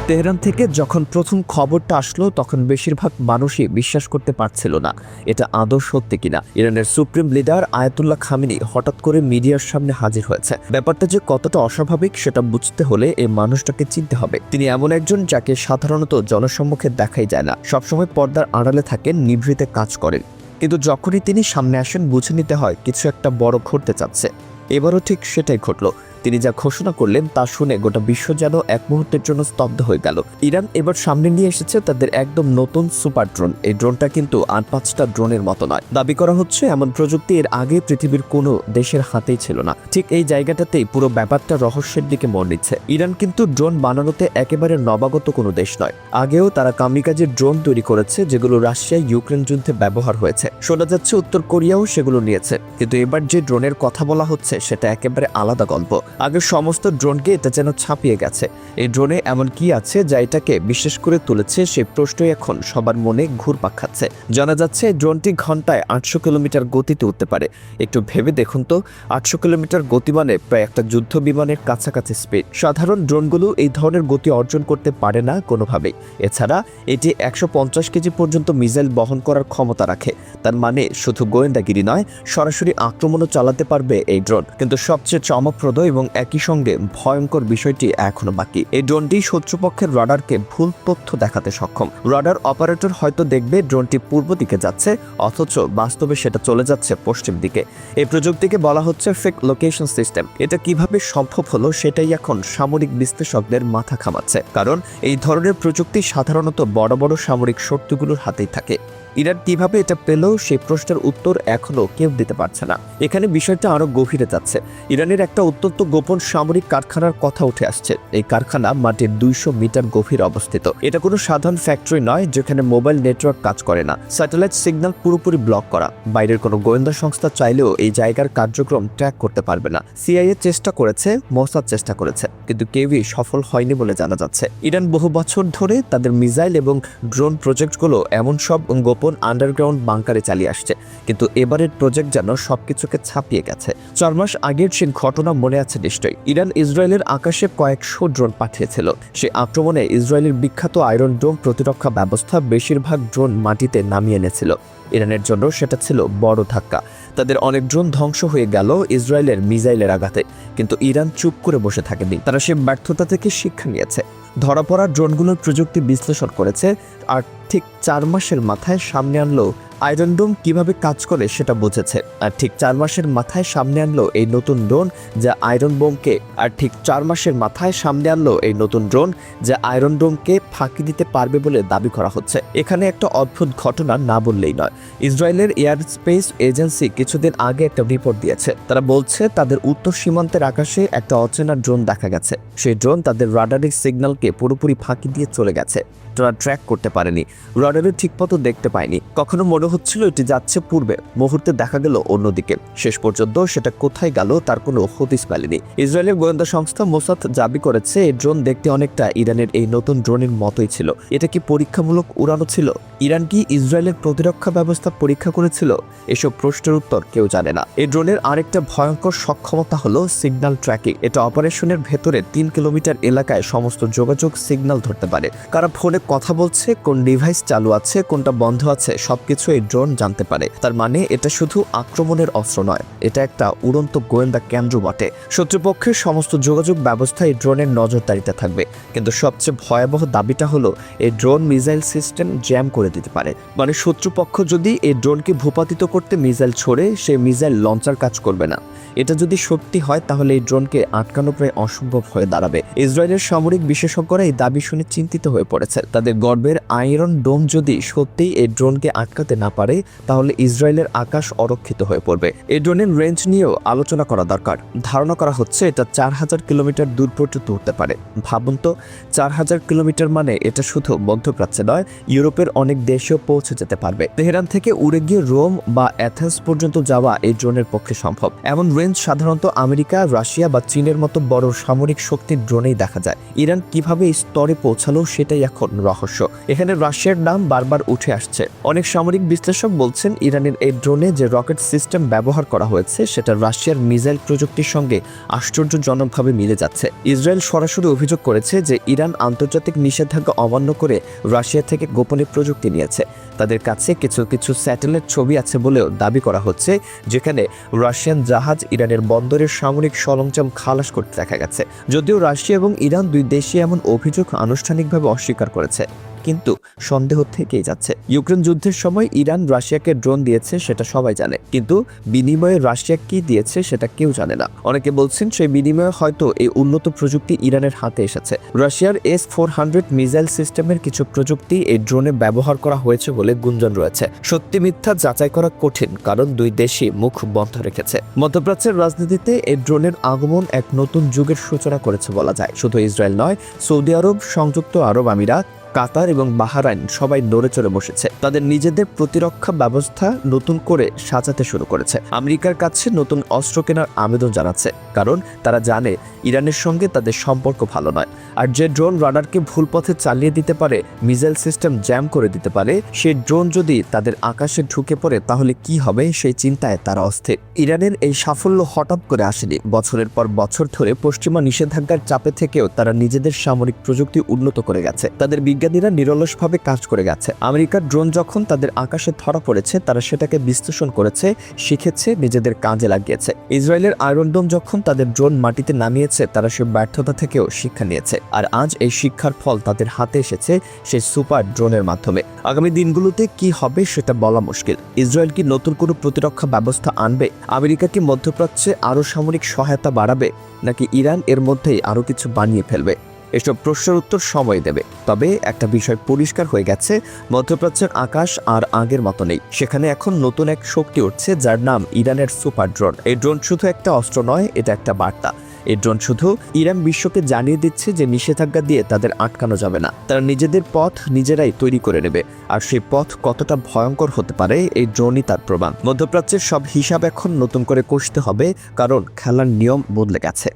Tehran থেকে যখন প্রথম খবরটা আসলো তখন বেশিরভাগ মানুষই বিশ্বাস করতে পারছিল না এটা আদৌ সত্যি কিনা। ইরানের সুপ্রিম লিডার আয়াতুল্লাহ খামেনি হঠাৎ করে মিডিয়ার সামনে হাজির হয়েছে। ব্যাপারটা যে কতটা অস্বাভাবিক সেটা বুঝতে হলে এই মানুষটাকে চিনতে হবে। তিনি এমন একজন যাকে সাধারণত জনসম্মুখে দেখাই যায় না, সবসময় পর্দার আড়ালে থাকেন, নিভৃতে কাজ করেন। কিন্তু যখনই তিনি সামনে আসেন বুঝে নিতে হয় কিছু একটা বড় ঘটতে চাচ্ছে। এবারও ঠিক সেটাই ঘটল। তিনি যা ঘোষণা করলেন তা শুনে গোটা বিশ্ব যেন এক মুহূর্তের জন্য স্তব্ধ হয়ে গেল। ইরান এবার সামনে নিয়ে এসেছে তাদের একদম নতুন সুপার ড্রোন। এই ড্রোনটা কিন্তু 8-5টা ড্রোনের মতো নয়। দাবি করা হচ্ছে এমন প্রযুক্তি এর আগে পৃথিবীর কোনো দেশের হাতেই ছিল না। ঠিক এই জায়গাটাতেই পুরো ব্যাপারটা রহস্যের দিকে মোড় নিচ্ছে। ইরান কিন্তু ড্রোন বানানোতে একেবারে নবাগত কোনো দেশ নয়। আগেও তারা কামিকাজের ড্রোন তৈরি করেছে যেগুলো রাশিয়া ইউক্রেন যুদ্ধে ব্যবহার হয়েছে। শোনা যাচ্ছে উত্তর কোরিয়াও সেগুলো নিয়েছে। কিন্তু এবার যে ড্রোনের কথা বলা হচ্ছে সেটা একেবারে আলাদা গল্প। আগের সমস্ত ড্রোনকে এটা যেন ছাপিয়ে গেছে। এই ড্রোনে এমন কি আছে যা এটাকে বিশেষ করে তুলেছে সেই প্রশ্নই এখন সবার মনে ঘুরপাক খাচ্ছে। জানা যাচ্ছে এই ড্রোনটি ঘন্টায় 800 কিলোমিটার গতিতে উঠতে পারে। একটু ভেবে দেখুন তো, 800 কিলোমিটার গতি মানে প্রায় একটা যুদ্ধ বিমানের কাছাকাছি স্পিড। সাধারণ ড্রোনগুলো এই ধরনের গতি অর্জন করতে পারে না কোনোভাবেই। এছাড়া এটি 150 কেজি পর্যন্ত মিসাইল বহন করার ক্ষমতা রাখে। তার মানে শুধু গোয়েন্দাগিরি নয়, সরাসরি আক্রমণও চালাতে পারবে এই ড্রোন। কিন্তু সবচেয়ে চমকপ্রদ এবং একই সঙ্গে ভয়ঙ্কর বিষয়টি এখনো বাকি। এই ড্রোনটি শত্রুপক্ষের রাডারকে ভুল তথ্য দেখাতে সক্ষম। রাডার অপারেটর হয়তো দেখবে ড্রোনটি পূর্ব দিকে যাচ্ছে, অথচ বাস্তবে সেটা চলে যাচ্ছে পশ্চিম দিকে। এই প্রযুক্তিকে বলা হচ্ছে ফেক লোকেশন সিস্টেম। এটা কিভাবে সম্ভব হলো সেটাই এখন সামরিক বিশ্লেষকদের মাথা ঘামাচ্ছে। কারণ এই ধরনের প্রযুক্তি সাধারণত বড় বড় সামরিক শক্তিগুলোর হাতেই থাকে। ইরান কিভাবে এটা পেল সেই প্রশ্নের উত্তর এখনো কেউ দিতে পারছে না। এখানে বিষয়টা আরো গভীরে যাচ্ছে। ইরানের একটা অত্যন্ত গোপন সামরিক কারখানার কথা উঠে আসছে। এই কারখানা মাটির 200 মিটার গভীরে অবস্থিত। এটা কোনো সাধারণ ফ্যাক্টরি নয় যেখানে মোবাইল নেটওয়ার্ক কাজ করে না। স্যাটেলাইট সিগন্যাল পুরোপুরি ব্লক করা। বাইরের কোনো গোয়েন্দা সংস্থা চাইলেও এই জায়গার কার্যক্রম ট্র্যাক করতে পারবে না। সিআইএ চেষ্টা করেছে, মোসাদ চেষ্টা করেছে, কিন্তু কেউই সফল হয়নি বলে জানা যাচ্ছে। ইরান বহু বছর ধরে তাদের মিসাইল এবং ড্রোন প্রজেক্টগুলো এমন সব গোপন আন্ডারগ্রাউন্ড বাংকারে চালিয়ে আসছে। কিন্তু এবারের প্রজেক্ট যেন সবকিছুকে ছাপিয়ে গেছে। 4 মাস আগের সেই ঘটনা মনে আছে নিশ্চয়ই। ইরান ইসরায়েলের আকাশে কয়েকশো ড্রোন পাঠিয়েছিল। সেই আক্রমণে ইসরায়েলের বিখ্যাত আয়রন ডোম প্রতিরক্ষা ব্যবস্থা বেশিরভাগ ড্রোন মাটিতে নামিয়ে এনেছিল। ইরানের জন্য সেটা ছিল বড় ধাক্কা। তাদের অনেক ড্রোন ধ্বংস হয়ে গেল ইসরায়েলের মিসাইলের আঘাতে। কিন্তু ইরান চুপ করে বসে থাকেনি। তারা সে ব্যর্থতা থেকে শিক্ষা নিয়েছে। ধরা পড়া ড্রোনগুলোর প্রযুক্তি বিশ্লেষণ করেছে, আর ঠিক 4 মাসের মাথায় সামনে আনলো আয়রন ডোম কিভাবে কাজ করে সেটা বুঝেছে। আর ঠিক 4 মাসের মাথায় সামনে আনলো এই নতুন ড্রোন যা আয়রন ডোমকে ফাঁকি দিতে পারবে বলে দাবি করা হচ্ছে। এখানে একটা অদ্ভুত ঘটনা না বললেই নয়। ইসরায়েলের এয়ার স্পেস এজেন্সি কিছুদিন আগে একটা রিপোর্ট দিয়েছে। তারা বলছে তাদের উত্তর সীমান্তের আকাশে একটা অচেনা ড্রোন দেখা গেছে। সেই ড্রোন তাদের রাডারের সিগন্যালকে পুরোপুরি ফাঁকি দিয়ে চলে গেছে। তারা ট্র্যাক করতে পারেনি, রাডারে ঠিকমতো দেখতে পায়নি। কখনো মনে হচ্ছিল এটি যাচ্ছে পূর্বে, মুহূর্তে দেখা গেল অন্যদিকে। শেষ পর্যন্ত সেটা কোথায় গেল তার কোনো হদিস মেলেনি। ইসরায়েলের গোয়েন্দা সংস্থা মোসাদ দাবি করেছে এই ড্রোন দেখতে অনেকটা ইরানের এই নতুন ড্রোনের মতোই ছিল। এটা কি পরীক্ষামূলক উড়ানো ছিল? ইরান কি ইসরায়েলের প্রতিরক্ষা ব্যবস্থা পরীক্ষা করেছিল? এসব প্রশ্নের উত্তর কেউ জানে না। এই ড্রোনের আরেকটা ভয়ঙ্কর সক্ষমতা হলো সিগন্যাল ট্র্যাকিং। এটা অপারেশনের ভেতরে 3 কিলোমিটার এলাকায় সমস্ত যোগাযোগ সিগন্যাল ধরতে পারে। কারা ফোনে কথা বলছে, কোন ডিভাইস চালু আছে, কোনটা বন্ধ আছে, সবকিছু এই ড্রোন জানতে পারে। তার মানে এটা শুধু আক্রমণের অস্ত্র নয়, এটা একটা উড়ন্ত গোয়েন্দা কেন্দ্র বটে। শত্রুপক্ষের সমস্ত যোগাযোগ ব্যবস্থা এই ড্রোনের নজরদারিতে থাকবে। কিন্তু সবচেয়ে ভয়াবহ দাবিটা হলো এই ড্রোন মিসাইল সিস্টেম জ্যাম করে দিতে পারে। মানে শত্রুপক্ষ যদি এই ড্রোনকে ভূপাতিত করতে মিসাইল ছোড়ে, সেই মিসাইল লঞ্চার কাজ করবে না। এটা যদি সত্যি হয় তাহলে এই ড্রোনকে আটকানো প্রায় অসম্ভব হয়ে দাঁড়াবে। ইসরায়েলের সামরিক বিশেষজ্ঞরা এই দাবি শুনে চিন্তিত হয়ে পড়েছে। তাদের গর্বের আয়রন ডোম যদি সত্যিই এই ড্রোনকে আটকাতে না পারে তাহলে ইসরায়েলের আকাশ অরক্ষিত হয়ে পড়বে। এই ড্রোনের রেঞ্জ নিয়েও আলোচনা করা দরকার। ধারণা করা হচ্ছে এটা 4000 কিলোমিটার দূর পর্যন্ত উঠতে পারে। ভাবুন তো, 4000 কিলোমিটার মানে এটা শুধু মধ্যপ্রাচ্যে নয়, ইউরোপের অনেক দেশেও পৌঁছে যেতে পারবে। তেহরান থেকে উড়ে গিয়ে রোম বা অ্যাথেন্স পর্যন্ত যাওয়া এই ড্রোনের পক্ষে সম্ভব। এমন রেঞ্জ সাধারণত আমেরিকা, রাশিয়া বা চীনের মতো বড় সামরিক শক্তির ড্রোনেই দেখা যায়। ইরান কিভাবে এই স্তরে পৌঁছালো সেটাই এখন রহস্য। এখানে রাশিয়ার নাম বারবার উঠে আসছে। অনেক সামরিক বিশ্লেষক বলছেন ইরানের এই ড্রোনে যে রকেট সিস্টেম ব্যবহার করা হয়েছে সেটা রাশিয়ার মিসাইল প্রযুক্তির সঙ্গে আশ্চর্যজনকভাবে মিলে যাচ্ছে। ইসরায়েল সরাসরি অভিযোগ করেছে যে ইরান আন্তর্জাতিক নিষেধাজ্ঞা অমান্য করে রাশিয়া থেকে গোপনে প্রযুক্তি নিয়েছে। তাদের কাছে কিছু কিছু স্যাটেলাইট ছবি আছে বলেও দাবি করা হচ্ছে, যেখানে রাশিয়ান জাহাজ ইরানের বন্দরের সামরিক সরঞ্জাম খালাস করতে দেখা গেছে। যদিও রাশিয়া এবং ইরান দুই দেশই এমন অভিযোগ আনুষ্ঠানিকভাবে অস্বীকার করেছে, কিন্তু সন্দেহ থেকেই যাচ্ছে। ইউক্রেন যুদ্ধের সময় ইরান রাশিয়াকে ড্রোন দিয়েছে সেটা সবাই জানে, কিন্তু বিনিময়ে রাশিয়া কি দিয়েছে সেটা কেউ জানে না। অনেকে বলছেন সেই বিনিময়ে হয়তো এই উন্নত প্রযুক্তি ইরানের হাতে এসেছে। রাশিয়ার S-400 মিসাইল সিস্টেমের কিছু প্রযুক্তি এই ড্রোনে ব্যবহার করা হয়েছে বলে গুঞ্জন রয়েছে। সত্যি মিথ্যা যাচাই করা কঠিন, কারণ দুই দেশই মুখ বন্ধ রেখেছে। মধ্যপ্রাচ্যের রাজনীতিতে এই ড্রোনের আগমন এক নতুন যুগের সূচনা করেছে বলা যায়। শুধু ইসরায়েল নয়, সৌদি আরব, সংযুক্ত আরব আমিরাত, কাতার এবং বাহরাইন সবাই নড়ে চড়ে বসেছে। তাদের নিজেদের প্রতিরক্ষা ব্যবস্থা নতুন করে সাজাতে শুরু করেছে। আমেরিকার কাছে নতুন অস্ত্র কেনার আবেদন জানাচ্ছে, কারণ তারা জানে ইরানের সঙ্গে তাদের সম্পর্ক ভালো নয়। আর যে ড্রোন রাডারকে ভুল পথে চালিয়ে দিতে পারে, মিসাইল সিস্টেম জ্যাম করে দিতে পারে, সেই ড্রোন যদি তাদের আকাশে ঢুকে পড়ে তাহলে কি হবে সেই চিন্তায় তারা অস্থির। ইরানের এই সাফল্য হঠাৎ করে আসেনি। বছরের পর বছর ধরে পশ্চিমা নিষেধাজ্ঞার চাপে থেকেও তারা নিজেদের সামরিক প্রযুক্তি উন্নত করে গেছে। তাদের বিজ্ঞানীরা নিরলসভাবে কাজ করে গেছে। আমেরিকার ড্রোন যখন তাদের আকাশে ধরা পড়েছে, তারা সেটাকে বিশ্লেষণ করেছে, শিখেছে, নিজেদের কাজে লাগিয়েছে। ইসরায়েলের আয়রন ডোম যখন তাদের ড্রোন মাটিতে নামিয়েছে, তারা সে ব্যর্থতা থেকেও শিক্ষা নিয়েছে। আর আজ এই শিক্ষার ফল তাদের হাতে এসেছে সেই সুপার ড্রোনের মাধ্যমে। আগামী দিনগুলোতে কি হবে সেটা বলা মুশকিল। ইসরায়েল কি নতুন কোনো প্রতিরক্ষা ব্যবস্থা আনবে? আমেরিকা কি মধ্যপ্রাচ্যে আরও সামরিক সহায়তা বাড়াবে, নাকি ইরান এর মধ্যেই আরও কিছু বানিয়ে ফেলবে? এসব প্রশ্নের উত্তর সময় দেবে। তবে একটা বিষয় পরিষ্কার হয়ে গেছে, মধ্যপ্রাচ্যের আকাশ আর আগের মতো নেই। সেখানে এখন নতুন এক শক্তি উঠছে, যার নাম ইরানের সুপার ড্রোন। এই ড্রোন শুধু একটা অস্ত্র নয়, এটা একটা বার্তা। এই ড্রোন শুধু ইরান বিশ্বকে জানিয়ে দিচ্ছে যে নিষেধাজ্ঞা দিয়ে তাদের আটকানো যাবে না। তারা নিজেদের পথ নিজেরাই তৈরি করে নেবে। আর সেই পথ কতটা ভয়ঙ্কর হতে পারে, এই ড্রোনই তার প্রমাণ। মধ্যপ্রাচ্যের সব হিসাব এখন নতুন করে কষতে হবে, কারণ খেলার নিয়ম বদলে গেছে।